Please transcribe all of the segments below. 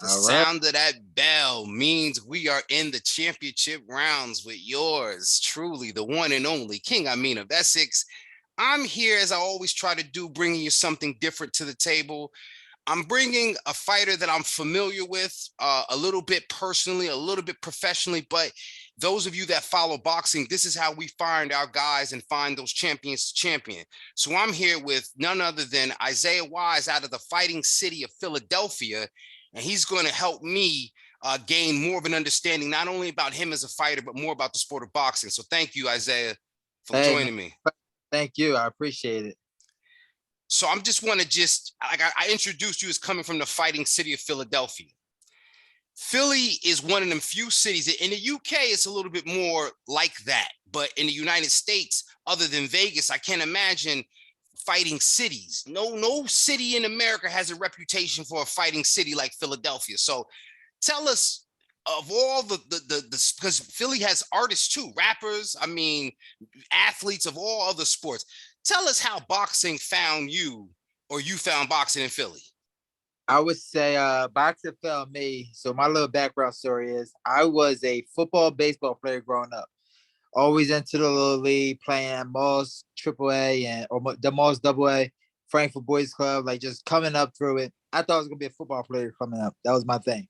The sound of that bell means we are in the championship rounds with yours truly, the one and only King Amin of Essex. I'm here, as I always try to do, bringing you something different to the table. I'm bringing a fighter that I'm familiar with, a little bit personally, a little bit professionally, but those of you that follow boxing, this is how we find our guys and find those champions to champion. So I'm here with none other than Isaiah Wise out of the fighting city of Philadelphia, and he's going to help me gain more of an understanding, not only about him as a fighter, but more about the sport of boxing. So thank you, Isaiah, for joining me. Thank you. I appreciate it. So I'm just want to I introduced you as coming from the fighting city of Philadelphia. Philly is one of them few cities. In the UK, it's a little bit more like that. But in the United States, other than Vegas, I can't imagine fighting cities. No city in America has a reputation for a fighting city like Philadelphia. So tell us, of all the because Philly has artists too, rappers, athletes of all other sports. Tell us how boxing found you, or you found boxing in Philly. I would say boxing found me. So my little background story is I was a football, baseball player growing up. Always into the little league, playing Moss AAA or the Moss AA, Frankfurt Boys Club, like just coming up through it. I thought I was gonna be a football player coming up. That was my thing.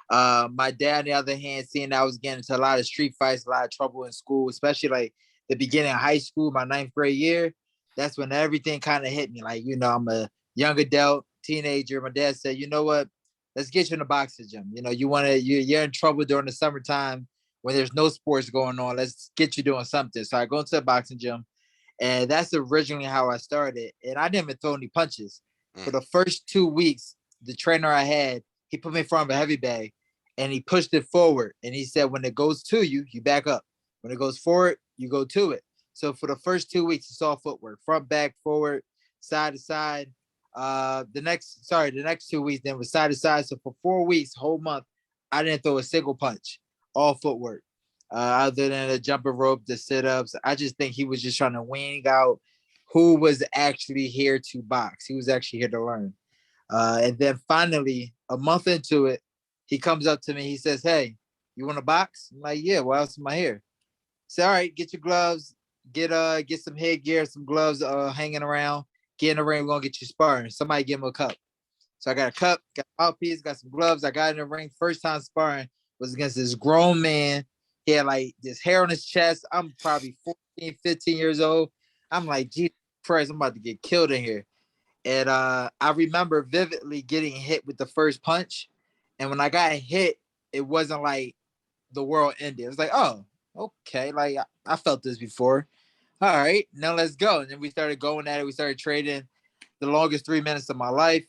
My dad, on the other hand, seeing I was getting into a lot of street fights, a lot of trouble in school, especially like the beginning of high school, my 9th grade year. That's when everything kind of hit me. Like, I'm a young adult, teenager. My dad said, you know what? Let's get you in the boxing gym. You're in trouble during the summertime when there's no sports going on. Let's get you doing something. So I go into the boxing gym, and that's originally how I started. And I didn't even throw any punches. For the first 2 weeks, the trainer I had, he put me in front of a heavy bag, and he pushed it forward. And he said, when it goes to you, you back up. When it goes forward, you go to it. So for the first 2 weeks, it's all footwork, front, back, forward, side to side. The next 2 weeks then was side to side. So for 4 weeks, whole month, I didn't throw a single punch, all footwork. Other than the jumping rope, the sit-ups. I just think he was just trying to wean out who was actually here to box. He was actually here to learn. And then finally, a month into it, he comes up to me. He says, hey, you want to box? I'm like, yeah, what else am I here? Say, all right, get your gloves, get some headgear, some gloves hanging around, get in the ring, we're going to get you sparring. Somebody give him a cup. So I got a cup, got a mouthpiece, got some gloves. I got in the ring. First time sparring was against this grown man. He had like this hair on his chest. I'm probably 14, 15 years old. I'm like, Jesus Christ, I'm about to get killed in here. And I remember vividly getting hit with the first punch. And when I got hit, it wasn't like the world ended. It was like, oh, okay. Like I felt this before. All right, now let's go. And then we started going at it. We started trading the longest 3 minutes of my life.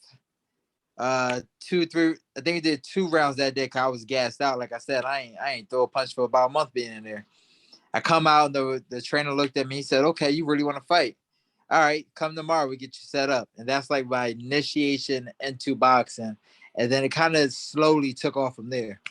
2, 3, I think we did 2 rounds that day because I was gassed out. Like I said, I ain't throw a punch for about a month being in there. I come out and the trainer looked at me. He said, okay, you really want to fight? All right, come tomorrow. We get you set up. And that's like my initiation into boxing. And then it kind of slowly took off from there.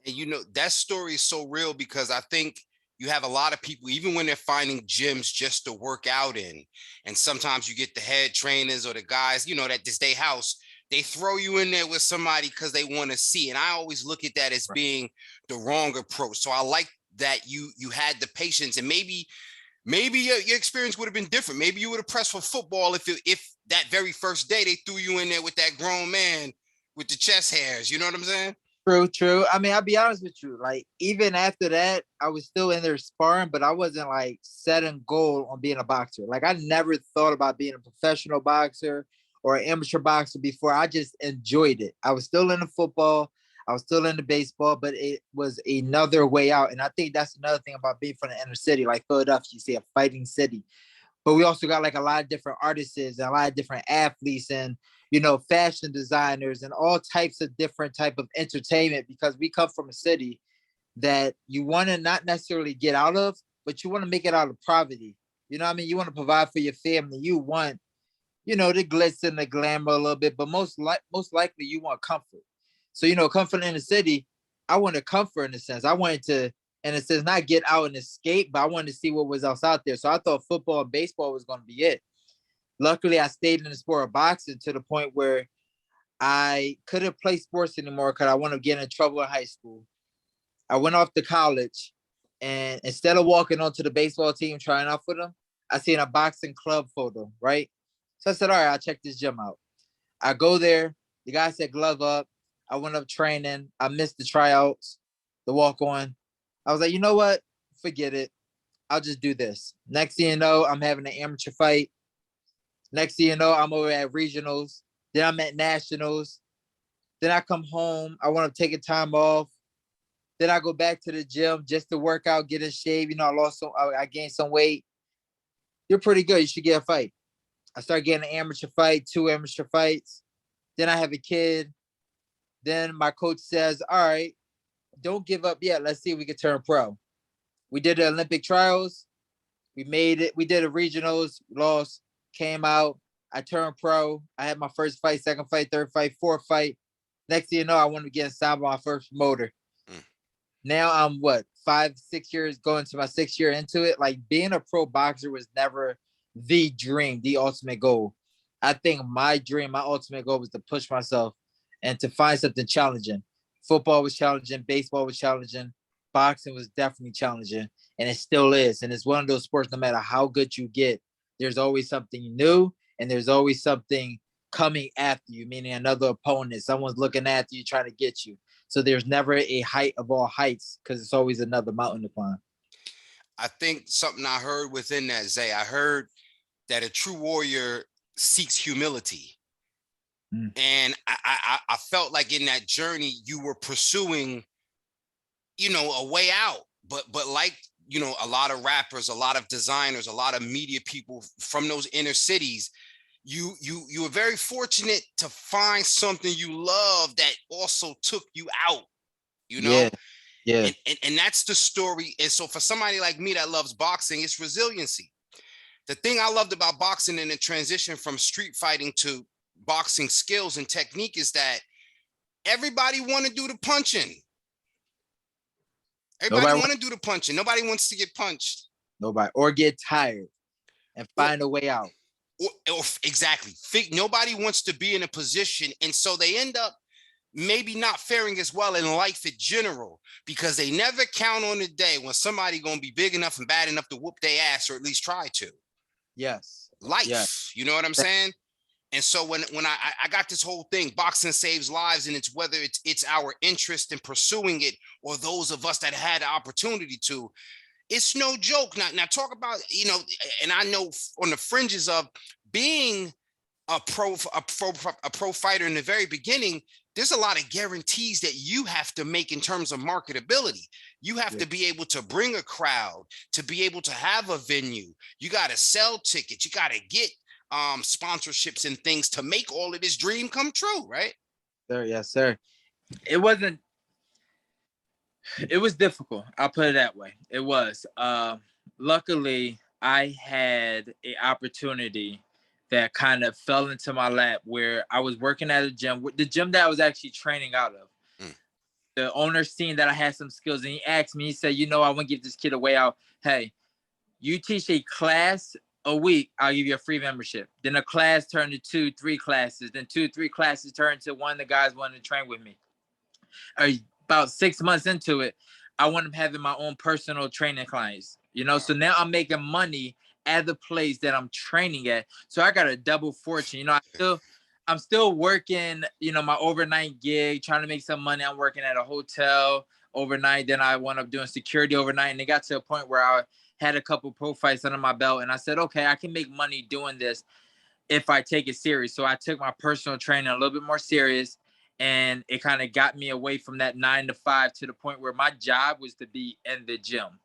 And that story is so real because I think you have a lot of people, even when they're finding gyms just to work out in, and sometimes you get the head trainers or the guys, that this day house, they throw you in there with somebody because they want to see. And I always look at that as being the wrong approach. So I like that you had the patience, and maybe your experience would have been different. Maybe you would have pressed for football if that very first day they threw you in there with that grown man with the chest hairs. You know what I'm saying? True. I mean, I'll be honest with you. Like, even after that, I was still in there sparring, but I wasn't like setting goal on being a boxer. Like, I never thought about being a professional boxer or an amateur boxer before. I just enjoyed it. I was still into football. I was still into baseball, but it was another way out. And I think that's another thing about being from the inner city, like Philadelphia, you see a fighting city. But we also got like a lot of different artists and a lot of different athletes and, fashion designers and all types of different type of entertainment, because we come from a city that you want to not necessarily get out of, but you want to make it out of poverty. You know what I mean? You want to provide for your family. You want, the glitz and the glamour a little bit, but most likely you want comfort. So, comfort in the city, I wanted comfort in a sense. I wanted to, in a sense, not get out and escape, but I wanted to see what was else out there. So I thought football and baseball was going to be it. Luckily, I stayed in the sport of boxing to the point where I couldn't play sports anymore because I wanted to get in trouble in high school. I went off to college, and instead of walking onto the baseball team trying out for them, I seen a boxing club photo, right? So I said, all right, I'll check this gym out. I go there. The guy said glove up. I went up training. I missed the tryouts, the walk on. I was like, you know what? Forget it. I'll just do this. Next thing you know, I'm having an amateur fight. Next thing you know, I'm over at regionals. Then I'm at nationals. Then I come home. I want to take a time off. Then I go back to the gym just to work out, get in shape. You know, I gained some weight. You're pretty good. You should get a fight. I start getting an amateur fight, 2 amateur fights. Then I have a kid. Then my coach says, all right, don't give up yet. Let's see if we can turn pro. We did the Olympic trials. We made it. We did the regionals, lost, came out. I turned pro. I had my first fight, second fight, third fight, fourth fight. Next thing you know, I wanted to get signed by my first promoter. Now I'm 5, 6 years, going to my 6th year into it. Like, being a pro boxer was never the dream, the ultimate goal. I think my dream, my ultimate goal was to push myself and to find something challenging. Football was challenging. Baseball was challenging. Boxing was definitely challenging, and it still is. And it's one of those sports, no matter how good you get, there's always something new, and there's always something coming after you, meaning another opponent. Someone's looking after you, trying to get you. So there's never a height of all heights, because it's always another mountain to climb. I think something I heard within that, Zay, I heard that a true warrior seeks humility. And I felt like in that journey, you were pursuing, a way out. But like, a lot of rappers, a lot of designers, a lot of media people from those inner cities, you were very fortunate to find something you love that also took you out, Yeah. And that's the story. And so for somebody like me that loves boxing, it's resiliency. The thing I loved about boxing and the transition from street fighting to boxing skills and technique is that everybody want to do the punching. Everybody want to do the punching. Nobody wants to get punched. Nobody. Or get tired and find a way out. Or exactly. Nobody wants to be in a position. And so they end up maybe not faring as well in life in general, because they never count on the day when somebody going to be big enough and bad enough to whoop their ass, or at least try to. Yes. Life. Yes. You know what I'm saying? And so when I got this whole thing, boxing saves lives, and it's whether it's our interest in pursuing it or those of us that had the opportunity to, it's no joke. Now talk about, and I know on the fringes of being a pro fighter in the very beginning, there's a lot of guarantees that you have to make in terms of marketability. You have to be able to bring a crowd, to be able to have a venue. You got to sell tickets. You got to get sponsorships and things to make all of this dream come true, right? Sir, yes, sir. It was difficult. I'll put it that way. It was. Luckily, I had an opportunity that kind of fell into my lap, where I was working at a gym, the gym that I was actually training out of. The owner seen that I had some skills, and he asked me, he said, I want to give this kid a way out. Hey, you teach a class a week, I'll give you a free membership. Then a class turned to 2, 3 classes. Then 2, 3 classes turned to one of the guys wanted to train with me. About 6 months into it, I wanted to having my own personal training clients, So now I'm making money at the place that I'm training at. So I got a double fortune. I'm still working, my overnight gig, trying to make some money. I'm working at a hotel overnight. Then I wound up doing security overnight. And it got to a point where I had a couple pro fights under my belt. And I said, okay, I can make money doing this if I take it serious. So I took my personal training a little bit more serious. And it kind of got me away from that 9 to 5 to the point where my job was to be in the gym,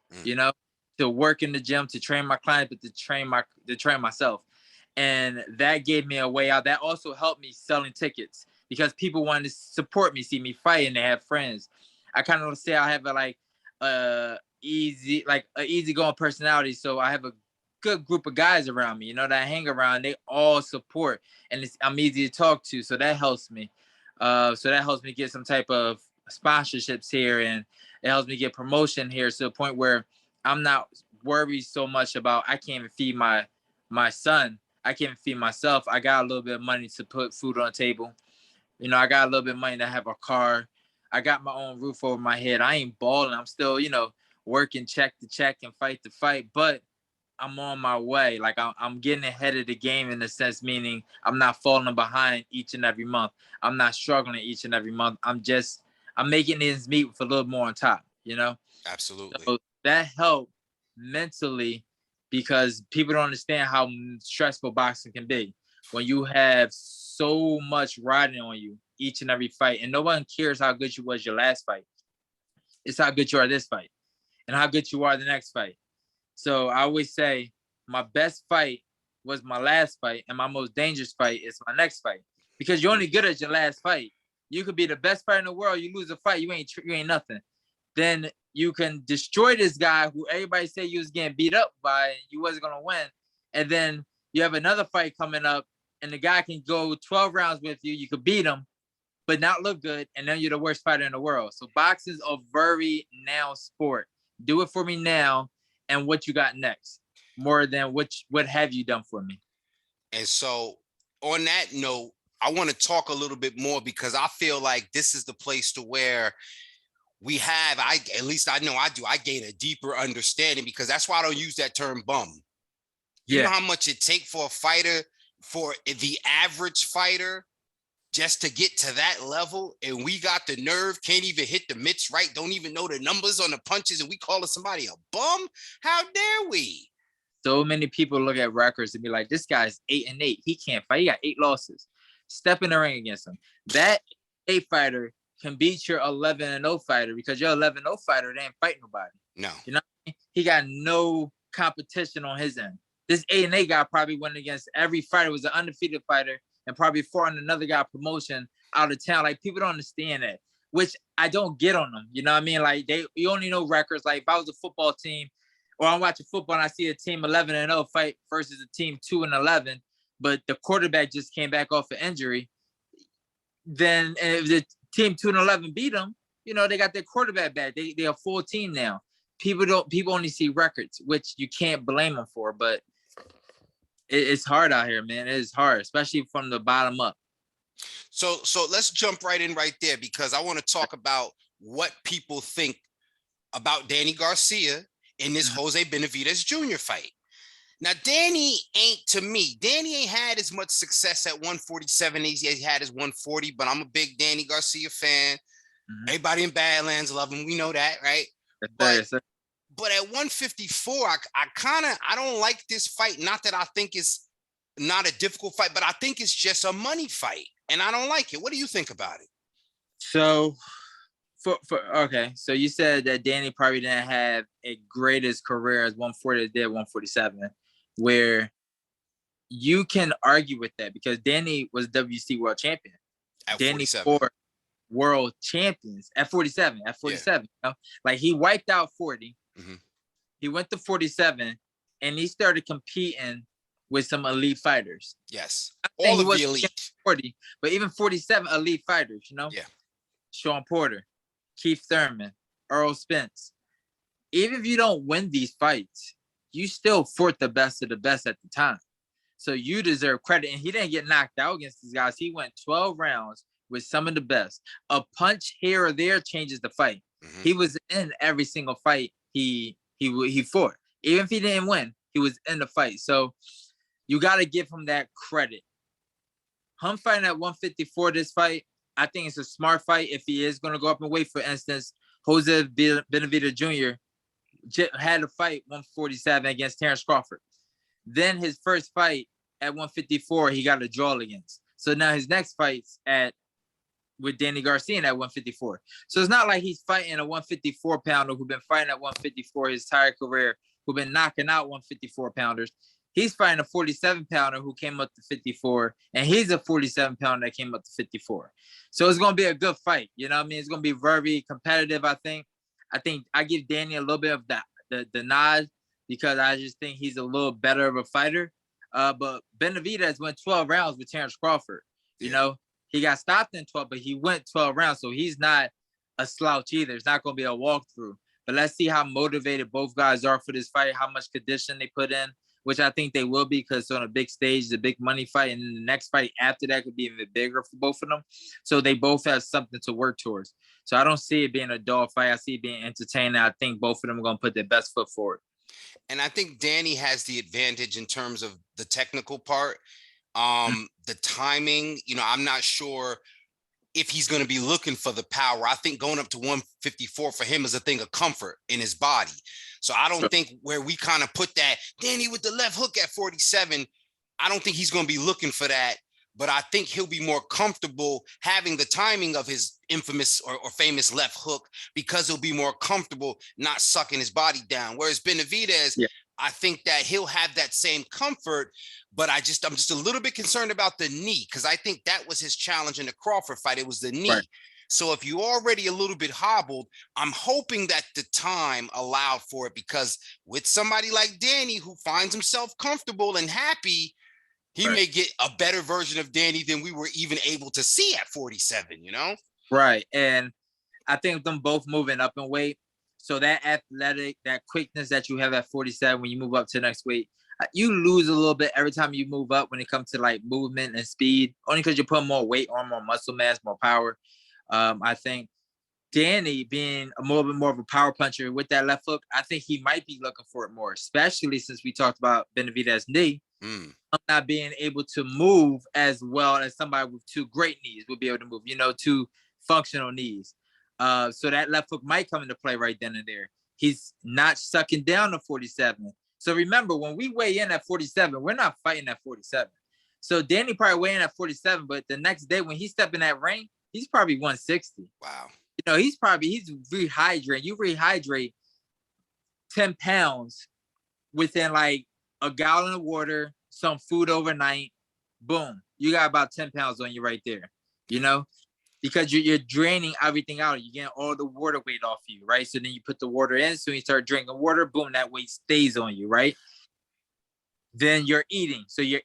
to work in the gym, to train my clients, but to train myself. And that gave me a way out. That also helped me selling tickets, because people wanted to support me, see me fight, and they have friends. I kind of say I have a easygoing personality. So I have a good group of guys around me, that I hang around. They all support, and I'm easy to talk to. So that helps me. So that helps me get some type of sponsorships here, and it helps me get promotion here, to the point where I'm not worried so much about, I can't even feed my son. I can't even feed myself. I got a little bit of money to put food on the table. I got a little bit of money to have a car. I got my own roof over my head. I ain't balling. I'm still, working check to check and fight to fight, but I'm on my way. Like I'm getting ahead of the game in a sense, meaning I'm not falling behind each and every month. I'm not struggling each and every month. I'm making ends meet with a little more on top, Absolutely. So that helped mentally because people don't understand how stressful boxing can be when you have so much riding on you each and every fight, and no one cares how good you was your last fight. It's how good you are this fight and how good you are the next fight. So I always say my best fight was my last fight, and my most dangerous fight is my next fight. Because you're only good at your last fight. You could be the best fighter in the world. You lose a fight, you ain't nothing. Then you can destroy this guy who everybody said you was getting beat up by, and you wasn't gonna win. And then you have another fight coming up, and the guy can go 12 rounds with you. You could beat him, but not look good, and then you're the worst fighter in the world. So boxing's a very now sport. Do it for me now, and what you got next, more than what have you done for me. And so on that note, I want to talk a little bit more because I feel like this is the place to where at least I know I do, I gain a deeper understanding, because that's why I don't use that term bum. You know how much it take for a fighter, for the average fighter, just to get to that level, and we got the nerve, can't even hit the mitts right, don't even know the numbers on the punches, and we calling somebody a bum? How dare we? So many people look at records and be like, this guy's 8-8. He can't fight. He got 8 losses. Step in the ring against him. That 8 fighter can beat your 11-0 fighter, because your 11-0 fighter, they ain't fight nobody. No. You know what I mean? He got no competition on his end. This 8-8 guy probably went against every fighter, was an undefeated fighter, and probably fought on another guy promotion out of town. Like, people don't understand that, which I don't get on them. You know what I mean? Like, you only know records. Like, if I was a football team, or I'm watching football and I see a team 11-0 fight versus a team 2-11, but the quarterback just came back off an injury, then if the team 2-11 beat them, they got their quarterback back. They're a full team now. People only see records, which you can't blame them for, but it's hard out here, man. It is hard, especially from the bottom up. So let's jump right in right there, because I want to talk about what people think about Danny Garcia in this Jose Benavidez Jr. fight. Now, Danny ain't had as much success at 147 as he had as 140, but I'm a big Danny Garcia fan. Mm-hmm. Everybody in Badlands love him. We know that, right? But at 154, I don't like this fight. Not that I think it's not a difficult fight, but I think it's just a money fight, and I don't like it. What do you think about it? So, so you said that Danny probably didn't have a greatest career as 140 as did 147, where you can argue with that because Danny was WC world champion. At Danny 47. fought world champions at 47. Yeah. Like, he wiped out 40. Mm-hmm. He went to 47, and he started competing with some elite fighters. Yes, all of the elite. 40, but even 47 elite fighters. Yeah. Sean Porter, Keith Thurman, Earl Spence. Even if you don't win these fights, you still fought the best of the best at the time. So you deserve credit. And he didn't get knocked out against these guys. He went 12 rounds with some of the best. A punch here or there changes the fight. Mm-hmm. He was in every single fight he fought. Even if he didn't win, he was in the fight. So you got to give him that credit. Him fighting at 154 this fight, I think it's a smart fight if he is going to go up in weight. For instance, Jose Benavidez Jr. had a fight 147 against Terrence Crawford. Then his first fight at 154, he got a draw against. So now his next fight's with Danny Garcia at 154. So it's not like he's fighting a 154 pounder who's been fighting at 154 his entire career, who's been knocking out 154 pounders. He's fighting a 47 pounder who came up to 54, and he's a 47 pounder that came up to 54. So it's going to be a good fight. You know what I mean? It's going to be very competitive, I think. I give Danny a little bit of the nod because I just think he's a little better of a fighter. But Benavidez went 12 rounds with Terrence Crawford. You know, he got stopped in 12, but he went 12 rounds. So he's not a slouch either. It's not going to be a walkthrough. But let's see how motivated both guys are for this fight, how much condition they put in which I think they will be because it's on a big stage, the big money fight, and then the next fight after that could be even bigger for both of them. So they both have something to work towards. So I don't see it being a dull fight. I see it being entertaining. I think both of them are going to put their best foot forward. And I think Danny has the advantage in terms of the technical part. The timing, I'm not sure if he's going to be looking for the power. I think going up to 154 for him is a thing of comfort in his body. So I don't think where we kind of put that Danny with the left hook at 47, I don't think he's going to be looking for that. But I think he'll be more comfortable having the timing of his infamous or famous left hook because he'll be more comfortable not sucking his body down. Whereas Benavidez, I think that he'll have that same comfort, but I'm just a little bit concerned about the knee because I think that was his challenge in the Crawford fight. It was the knee. Right. So if you're already a little bit hobbled, I'm hoping that the time allowed for it because with somebody like Danny who finds himself comfortable and happy, he may get a better version of Danny than we were even able to see at 47, Right. And I think them both moving up in weight. So that athletic, that quickness that you have at 47 when you move up to the next weight, you lose a little bit every time you move up when it comes to like movement and speed, only because you put more weight on, more muscle mass, more power. I think Danny being a little bit more of a power puncher with that left hook, I think he might be looking for it more, especially since we talked about Benavidez's knee. Not being able to move as well as somebody with two great knees would be able to move, two functional knees. So that left hook might come into play right then and there. He's not sucking down to 47. So remember, when we weigh in at 47, we're not fighting at 47. So Danny probably weigh in at 47, but the next day when he step in that ring, he's probably 160. Wow. He's rehydrating. You rehydrate 10 pounds within like a gallon of water, some food overnight, boom, you got about 10 pounds on you right there, because you're draining everything out. You're getting all the water weight off you, right? So then you put the water in, so you start drinking water, boom, that weight stays on you, right? Then you're eating. So you're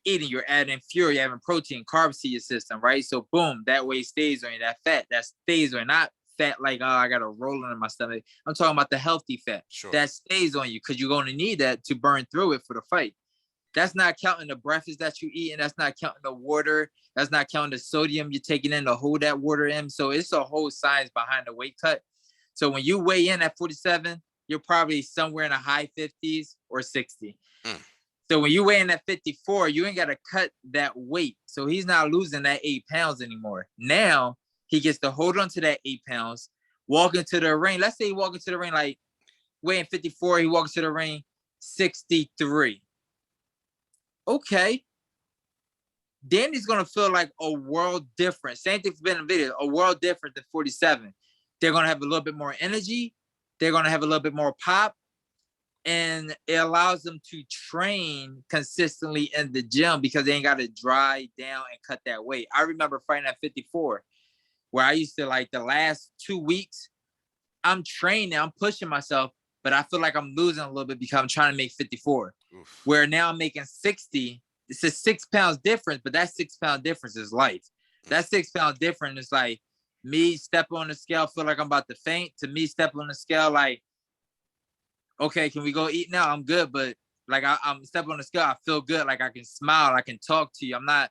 adding fuel, you're having protein, carbs to your system, right? So boom, that weight stays on you. That fat, that stays on you. Not fat like, oh, I got a roll in my stomach. I'm talking about the healthy fat. Sure. That stays on you because you're going to need that to burn through it for the fight. That's not counting the breakfast that you eat, and that's not counting the water. That's not counting the sodium you're taking in to hold that water in. So it's a whole science behind the weight cut. So when you weigh in at 47, you're probably somewhere in the high 50s or 60. So when you weigh in at 54, you ain't got to cut that weight. So he's not losing that 8 pounds anymore. Now he gets to hold on to that 8 pounds, walk into the ring. Let's say he walk into the ring like weighing 54, he walks to the ring 63. Okay. Danny's going to feel like a world different. Same thing for Benavidez, a world different than 47. They're going to have a little bit more energy. They're going to have a little bit more pop. And it allows them to train consistently in the gym because they ain't got to dry down and cut that weight. I remember fighting at 54, where I used to like the last 2 weeks, I'm training, I'm pushing myself, but I feel like I'm losing a little bit because I'm trying to make 54. Oof. Where now I'm making 60. It's a 6 pounds difference, but that 6 pound difference is life. That 6 pound difference is like me stepping on the scale, feel like I'm about to faint, to me stepping on the scale like, okay, can we go eat now? I'm good, but like I'm stepping on the scale, I feel good, like I can smile, I can talk to you. I'm not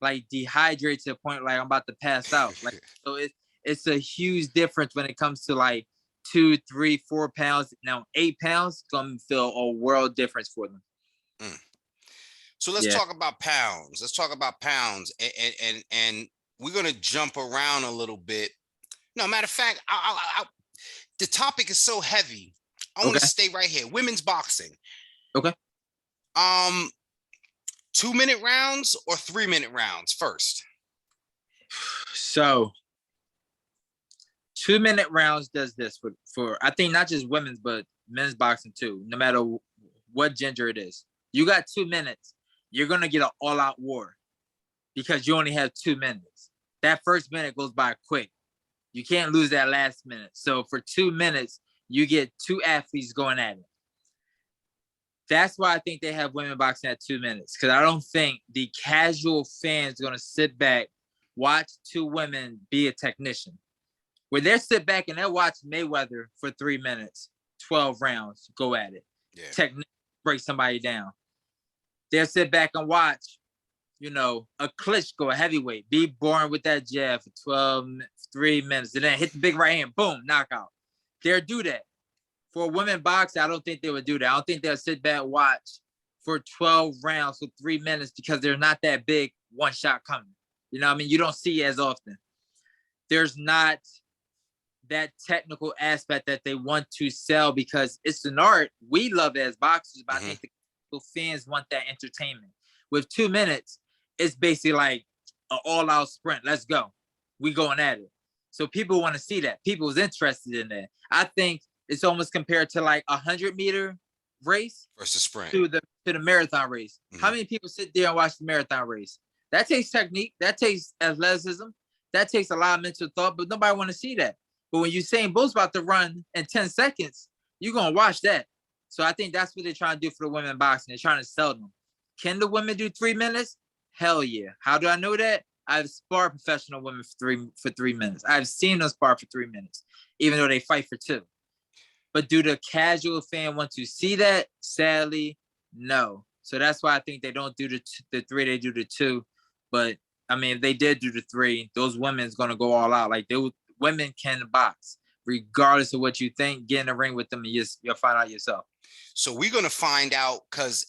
like dehydrated to the point like I'm about to pass out. Like so it's a huge difference when it comes to like 2, 3, 4 pounds. Now 8 pounds gonna feel a world difference for them. So let's talk about pounds. Let's talk about pounds, and we're gonna jump around a little bit. No, matter of fact, the topic is so heavy. I want to stay right here. Women's boxing. Okay. 2-minute rounds or 3-minute rounds first? So 2-minute rounds does this for I think not just women's, but men's boxing too. No matter what gender it is, you got 2 minutes. You're gonna get an all-out war because you only have 2 minutes. That first minute goes by quick. You can't lose that last minute. So for 2 minutes, you get 2 athletes going at it. That's why I think they have women boxing at 2 minutes, because I don't think the casual fan is going to sit back, watch 2 women be a technician. Where they sit back and they watch Mayweather for 3 minutes, 12 rounds, go at it. Yeah. Break somebody down. they'll sit back and watch, you know, a Klitschko, a heavyweight, be boring with that jab for 3 minutes, and then hit the big right hand, boom, knockout. They'll do that. For a women boxer, I don't think they would do that. I don't think they'll sit back and watch for 12 rounds for 3 minutes because they're not that big one shot coming. You know what I mean? You don't see it as often. There's not that technical aspect that they want to sell because it's an art. We love it as boxers, but I think the fans want that entertainment. With 2 minutes, it's basically like an all-out sprint. Let's go. We going at it. So people want to see that. People is interested in that. I think it's almost compared to like 100-meter race versus sprint to the marathon race. How many people sit there and watch the marathon race? That takes technique. That takes athleticism. That takes a lot of mental thought, but nobody want to see that. But when Usain Bolt's about to run in 10 seconds, you're going to watch that. So I think that's what they're trying to do for the women boxing. They're trying to sell them. Can the women do 3 minutes? Hell yeah. How do I know that? I've sparred professional women for 3 minutes. I've seen them spar for 3 minutes, even though they fight for 2. But do the casual fan want to see that? Sadly, no. So that's why I think they don't do the 3, they do the 2. But I mean, if they did do the 3, those women's going to go all out. Like women can box, regardless of what you think. Get in the ring with them and you'll find out yourself. So we're going to find out, because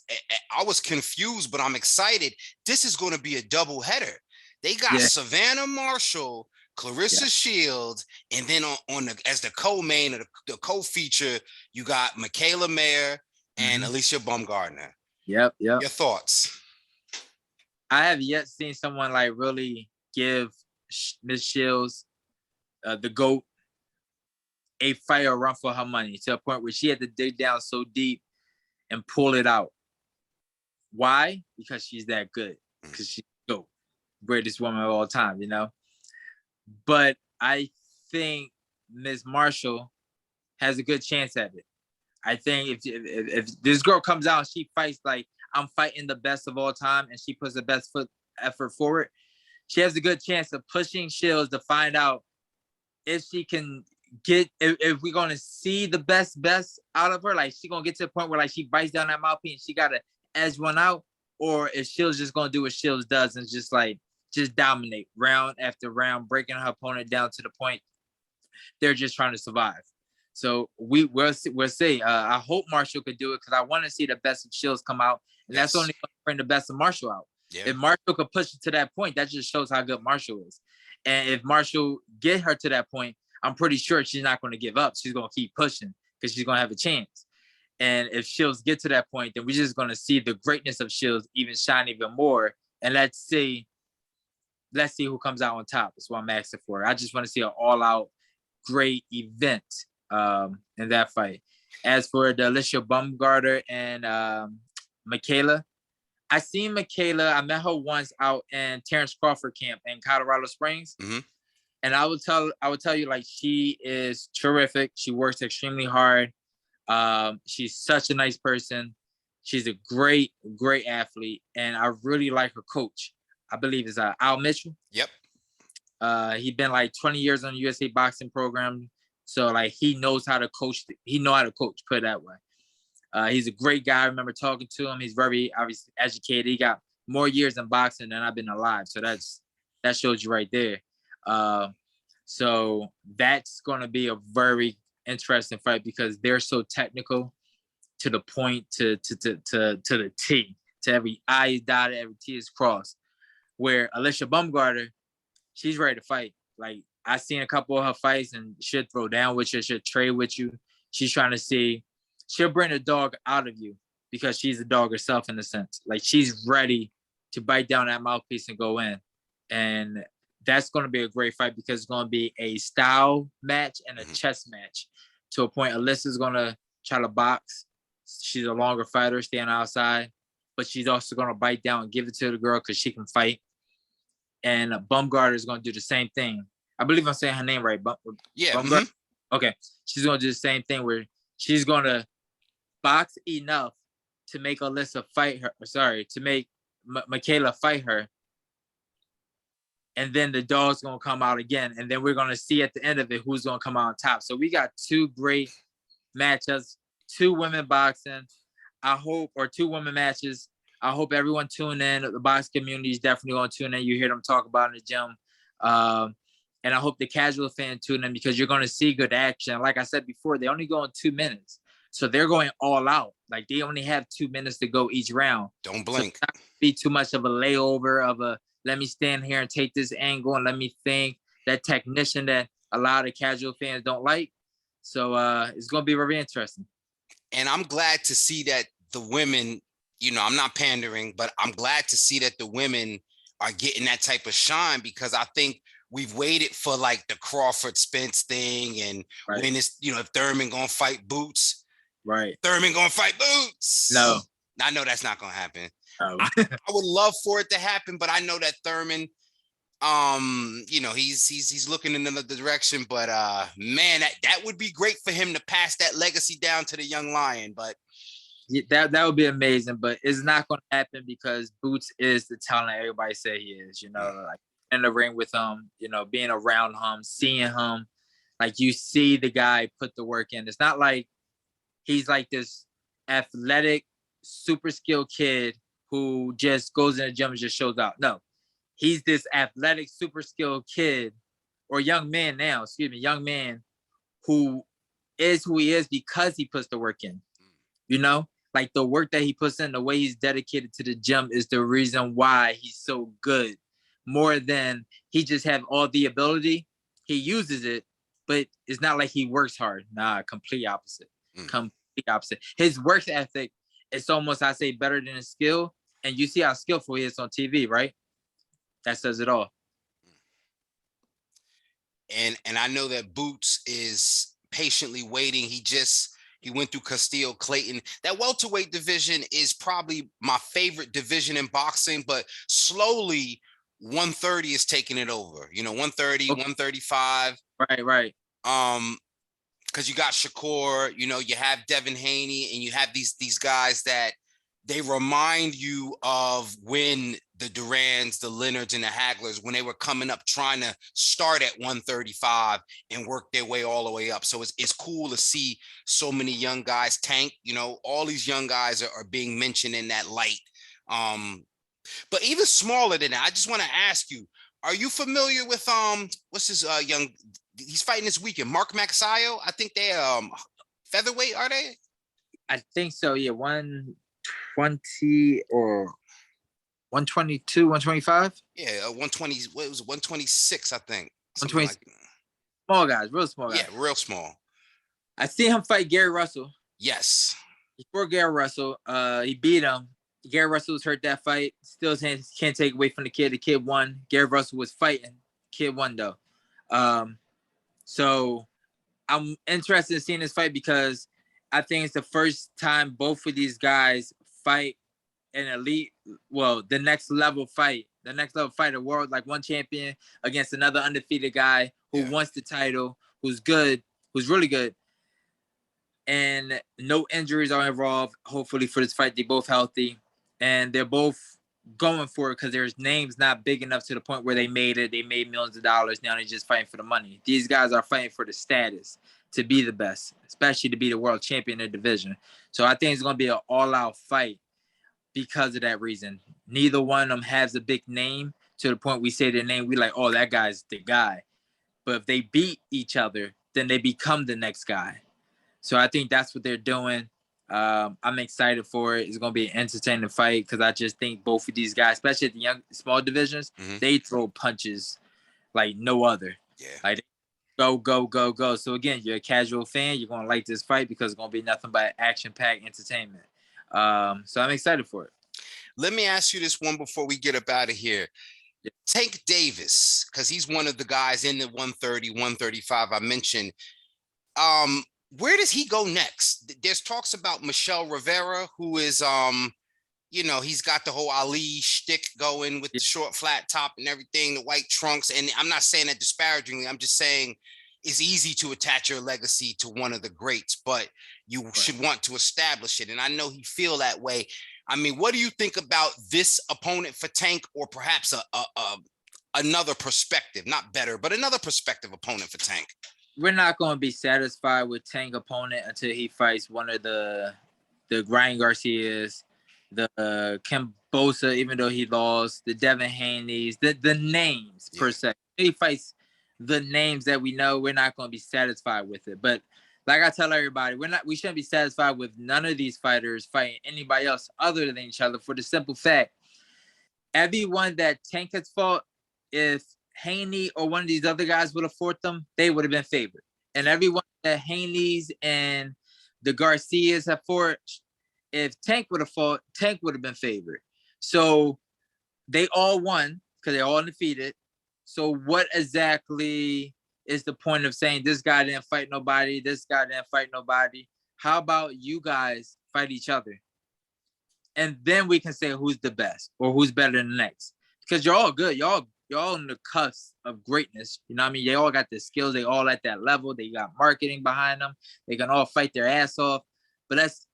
I was confused, but I'm excited. This is going to be a double header. They got Savannah Marshall, Claressa Shields, and then as the co-main or the co-feature, you got Mikaela Mayer and Alycia Baumgardner. Yep. Your thoughts? I have yet seen someone like really give Miss Shields, the GOAT, a fight or run for her money to a point where she had to dig down so deep and pull it out. Why? Because she's that good. Because she's the GOAT, greatest woman of all time, you know? But I think Miss Marshall has a good chance at it. I think if this girl comes out and she fights like I'm fighting the best of all time and she puts the best effort forward, she has a good chance of pushing Shields to find out if she can get, if we're going to see the best out of her, like she going to get to the point where like she bites down that mouthpiece and she got to edge one out, or if Shields just going to do what Shields does and just dominate round after round, breaking her opponent down to the point they're just trying to survive. So we'll see. I hope Marshall could do it because I want to see the best of Shields come out, and that's only going to bring the best of Marshall out. Yeah. If Marshall could push it to that point, that just shows how good Marshall is. And if Marshall get her to that point, I'm pretty sure she's not going to give up. She's going to keep pushing because she's going to have a chance. And if Shields get to that point, then we're just going to see the greatness of Shields even shine even more. And let's see who comes out on top. That's what I'm asking for. I just want to see an all-out great event in that fight. As for the Alycia Baumgardner and Mikaela, I seen Mikaela. I met her once out in Terrence Crawford camp in Colorado Springs. And I would tell you, like, she is terrific. She works extremely hard. She's such a nice person. She's a great, great athlete. And I really like her coach. I believe it's Al Mitchell. Yep. He's been like 20 years on the USA boxing program. So like he knows how to coach. He know how to coach, put it that way. He's a great guy. I remember talking to him. He's very obviously educated. He got more years in boxing than I've been alive. So that shows you right there. So that's going to be a very interesting fight because they're so technical to the point to the T, to every I is dotted, every T is crossed. Where Alycia Baumgardner, she's ready to fight. Like I seen a couple of her fights and she'll throw down with you, she'll trade with you. She's trying to see, she'll bring the dog out of you because she's a dog herself in a sense. Like she's ready to bite down that mouthpiece and go in. And that's going to be a great fight because it's going to be a style match and a chess match to a point. Alyssa's going to try to box. She's a longer fighter, staying outside, but she's also going to bite down and give it to the girl because she can fight. And Baumgardner is going to do the same thing. I believe I'm saying her name right. Baumgardner? Okay. She's going to do the same thing where she's going to box enough to make Alyssa fight her. Sorry, to make Mikaela fight her. And then the dog's going to come out again. And then we're going to see at the end of it who's going to come out on top. So we got two great matchups, two women boxing. I hope, or two women matches. I hope everyone tune in. The box community is definitely going to tune in. You hear them talk about in the gym. And I hope the casual fan tune in because you're going to see good action. Like I said before, they only go in 2 minutes. So they're going all out. Like they only have 2 minutes to go each round. Don't blink. So it's not be too much of a layover of a, let me stand here and take this angle and let me think. That technician that a lot of casual fans don't like. So it's going to be very interesting. And I'm glad to see that the women, you know, I'm not pandering, but I'm glad to see that the women are getting that type of shine because I think we've waited for like the Crawford Spence thing and when it's, you know, if Thurman gonna fight Boots, Thurman gonna fight Boots. No, I know that's not gonna happen. Oh. I would love for it to happen, but I know that Thurman, you know, he's looking in another direction. But man, that would be great for him to pass that legacy down to the young lion. But yeah, that would be amazing, but it's not going to happen because Boots is the talent everybody say he is. You know, like in the ring with him, you know, being around him, seeing him, like you see the guy put the work in. It's not like he's like this athletic, super skilled kid who just goes in the gym and just shows out. No, he's this athletic, super skilled kid or young man now, young man who is who he is because he puts the work in, you know? Like the work that he puts in, the way he's dedicated to the gym is the reason why he's so good. More than he just have all the ability, he uses it, but it's not like he works hard. Nah, complete opposite. Complete opposite. His work ethic is almost, I say, better than his skill. And you see how skillful he is on TV, right? That says it all. And I know that Boots is patiently waiting. He went through Castillo Clayton. That welterweight division is probably my favorite division in boxing, but slowly 130 is taking it over. You know, 130, okay. 135. Right. Because you got Shakur, you know, you have Devin Haney, and you have these guys that they remind you of when the Durans, the Leonards, and the Haglers, when they were coming up trying to start at 135 and work their way all the way up. So it's cool to see so many young guys. Tank, you know, all these young guys are being mentioned in that light. But even smaller than that, I just want to ask you, are you familiar with what's his young? He's fighting this weekend, Mark Maxayo. I think they featherweight, are they? I think so. Yeah, 120 or 122, 125. Yeah, 120. What was it? 126, I think. 120. Like, small guys, real small guys. Yeah, real small. I see him fight Gary Russell. Yes. Before Gary Russell, he beat him. Gary Russell was hurt that fight. Still can't take away from the kid. The kid won. Gary Russell was fighting. Kid won though. So I'm interested in seeing this fight because I think it's the first time both of these guys fight an elite, well, the next level fight of world, like one champion against another undefeated guy who wants the title, who's good, who's really good. And no injuries are involved, hopefully, for this fight. They're both healthy. And they're both going for it because their name's not big enough to the point where they made it. They made millions of dollars. Now they're just fighting for the money. These guys are fighting for the status to be the best, especially to be the world champion in the division. So I think it's going to be an all-out fight because of that reason. Neither one of them has a big name to the point we say their name. We like, oh, that guy's the guy. But if they beat each other, then they become the next guy. So I think that's what they're doing. I'm excited for it. It's going to be an entertaining fight because I just think both of these guys, especially at the young, small divisions, they throw punches like no other. Yeah. Like go. So again, you're a casual fan. You're going to like this fight because it's going to be nothing but action-packed entertainment. So I'm excited for it. Let me ask you this one before we get up out of here. Tank Davis, because he's one of the guys in the 130, 135 I mentioned. Where does he go next? There's talks about Michelle Rivera, who is, you know, he's got the whole Ali shtick going with the short flat top and everything, the white trunks. And I'm not saying that disparagingly. I'm just saying it's easy to attach your legacy to one of the greats, but you should want to establish it. And I know he feel that way. I mean, what do you think about this opponent for Tank, or perhaps another perspective, not better, but another perspective opponent for Tank? We're not going to be satisfied with Tank opponent until he fights one of the Ryan Garcias, the Kimbosa, even though he lost, the Devin Haney's, the names per se. He fights the names that we know. We're not going to be satisfied with it. But like I tell everybody, we shouldn't be satisfied with none of these fighters fighting anybody else other than each other for the simple fact, everyone that Tank has fought, if Haney or one of these other guys would have fought them, they would have been favored. And everyone that Haney's and the Garcias have fought, if Tank would have fought, Tank would have been favored. So they all won because they're all undefeated. So what exactly is the point of saying this guy didn't fight nobody, this guy didn't fight nobody? How about you guys fight each other? And then we can say who's the best or who's better than the next. Because you're all good. Y'all on the cusp of greatness. You know what I mean? They all got the skills. They all at that level. They got marketing behind them. They can all fight their ass off. But let's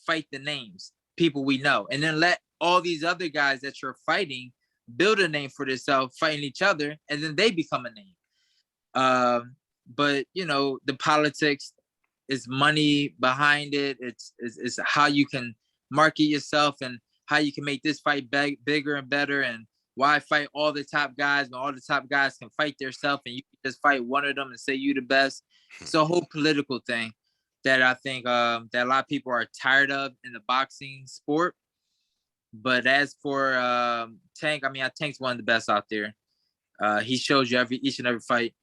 fight the names, people we know. And then let all these other guys that you're fighting build a name for themselves, fighting each other, and then they become a name. But, you know, the politics is money behind it. It's how you can market yourself and how you can make this fight bigger and better, and why fight all the top guys when all the top guys can fight themselves and you can just fight one of them and say you the best. It's a whole political thing that I think that a lot of people are tired of in the boxing sport. But as for Tank, I mean, Tank's one of the best out there. He shows you each and every fight.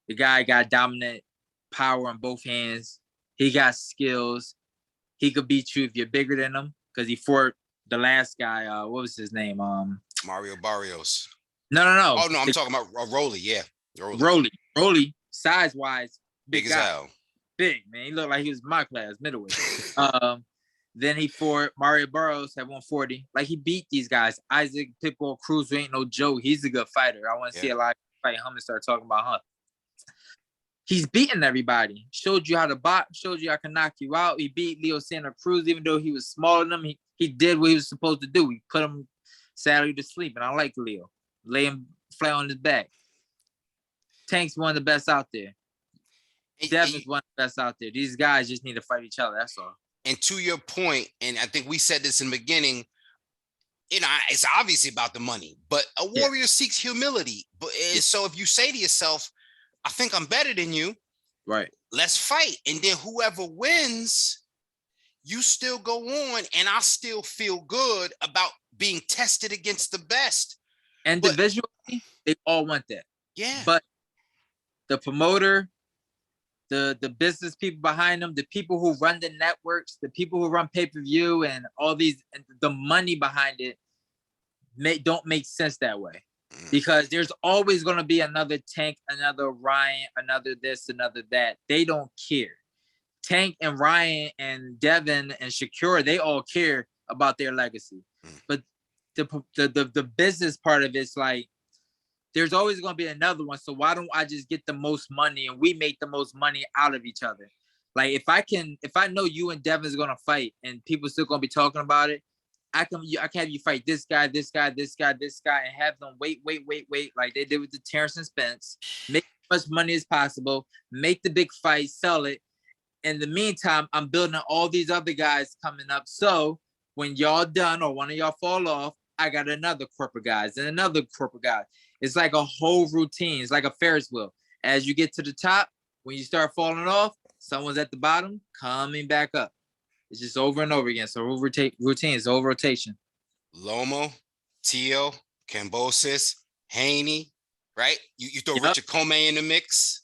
The guy got dominant power on both hands. He got skills. He could beat you if you're bigger than him because he fought the last guy. What was his name? Mario Barrios. No. Oh, no, I'm talking about Rolly. Yeah. Rolly, size-wise, big as hell. Big, man. He looked like he was my class, middleweight. Then he fought Mario Barrios at 140. Like, he beat these guys. Isaac Pitbull Cruz, who ain't no joke. He's a good fighter. I want to see a lot of fight him and start talking about him. He's beating everybody. Showed you how to box. Showed you I can knock you out. He beat Leo Santa Cruz, even though he was smaller than him. He did what he was supposed to do. He put him sadly to sleep, and I like Leo. Lay him flat on his back. Tank's one of the best out there. Devin's one of the best out there. These guys just need to fight each other. That's all. And to your point, and I think we said this in the beginning, you know, it's obviously about the money, but a warrior seeks humility. But so if you say to yourself, I think I'm better than you, right? Let's fight. And then whoever wins, you still go on, and I still feel good about being tested against the best. And visually, they all want that. Yeah. But the promoter, the business people behind them, the people who run the networks, the people who run pay-per-view and all these, and the money behind it don't make sense that way. Because there's always going to be another Tank, another Ryan, another this, another that. They don't care. Tank and Ryan and Devin and Shakur, they all care about their legacy. But the business part of it's like, there's always going to be another one. So why don't I just get the most money and we make the most money out of each other? Like, if I know you and Devin's going to fight and people still going to be talking about it, I can have you fight this guy, this guy, this guy, this guy, and have them wait, like they did with the Terrence and Spence. Make as much money as possible, make the big fight, sell it. In the meantime, I'm building all these other guys coming up. So when y'all done or one of y'all fall off, I got another corporate guys and another corporate guy. It's like a whole routine. It's like a Ferris wheel. As you get to the top, when you start falling off, someone's at the bottom coming back up. It's just over and over again. So routine is over rotation. Lomo, Tio, Cambosis, Haney, right? You throw Richard Comey in the mix,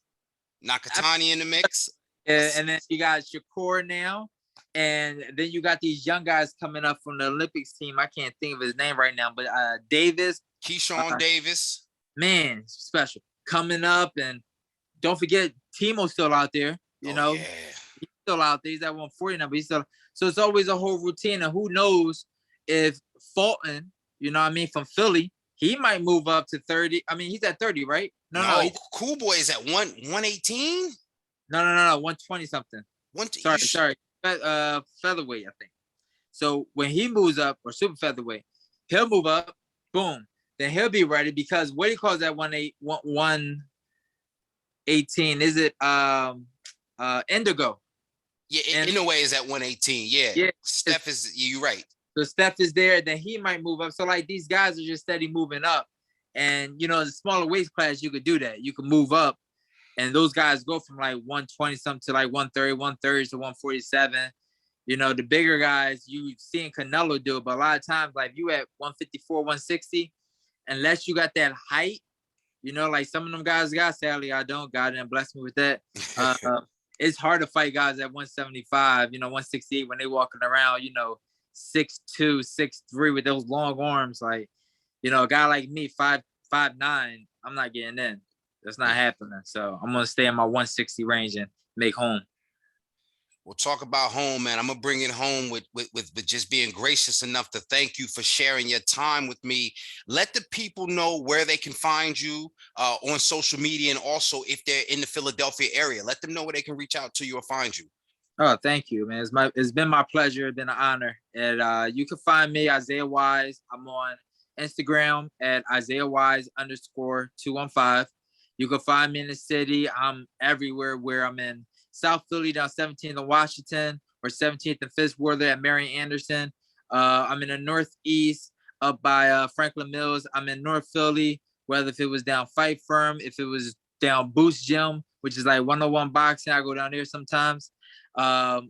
Nakatani in the mix. And then you got Shakur now. And then you got these young guys coming up from the Olympics team. I can't think of his name right now, but Davis. Keyshawn Davis. Man, special. Coming up. And don't forget, Timo's still out there. You know? Yeah. He's still out there. He's at 140 now, but he's still. So it's always a whole routine. And who knows if Fulton, you know what I mean, from Philly, he might move up to 30. I mean, he's at 30, right? No. Cool Boy is at 118? No, 120 something. Sorry. Featherweight, I think. So when he moves up, or super featherweight, he'll move up, boom. Then he'll be ready because what he calls that 118, is it Indigo? Yeah, in a way is at 118. Yeah. Steph is, you're right. So Steph is there, then he might move up. So like these guys are just steady moving up. And you know, the smaller weight class, you could do that. You could move up. And those guys go from like 120 something to like 130 to 147. You know, the bigger guys, you seeing Canelo do it, but a lot of times, like you at 154, 160, unless you got that height, you know, like some of them guys got, sadly, I don't. God didn't bless me with that. It's hard to fight guys at 175, you know, 168 when they walking around, you know, 6'2", 6'3" with those long arms. Like, you know, a guy like me, 5'9", I'm not getting in. That's not happening. So I'm gonna stay in my 160 range and make home. We'll talk about home, man. I'm gonna bring it home with just being gracious enough to thank you for sharing your time with me. Let the people know where they can find you on social media, and also if they're in the Philadelphia area, let them know where they can reach out to you or find you. Oh, thank you, man. It's been my pleasure. It's been an honor. And you can find me, Isaiah Wise. I'm on Instagram at Isaiah Wise _215. You can find me in the city. I'm everywhere where I'm in South Philly down 17th and Washington, or 17th and Fitzwater at Mary Anderson. I'm in the Northeast up by Franklin Mills. I'm in North Philly, whether if it was down Fight Firm, if it was down Boost Gym, which is like 101 boxing, I go down there sometimes.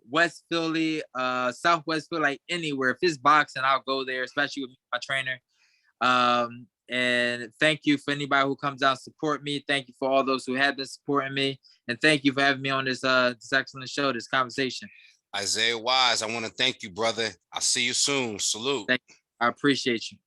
West Philly, Southwest Philly, like anywhere. If it's boxing, I'll go there, especially with my trainer. And thank you for anybody who comes out and support me. Thank you for all those who have been supporting me. And thank you for having me on this excellent show, this conversation. Isaiah Wise, I want to thank you, brother. I'll see you soon. Salute. I appreciate you.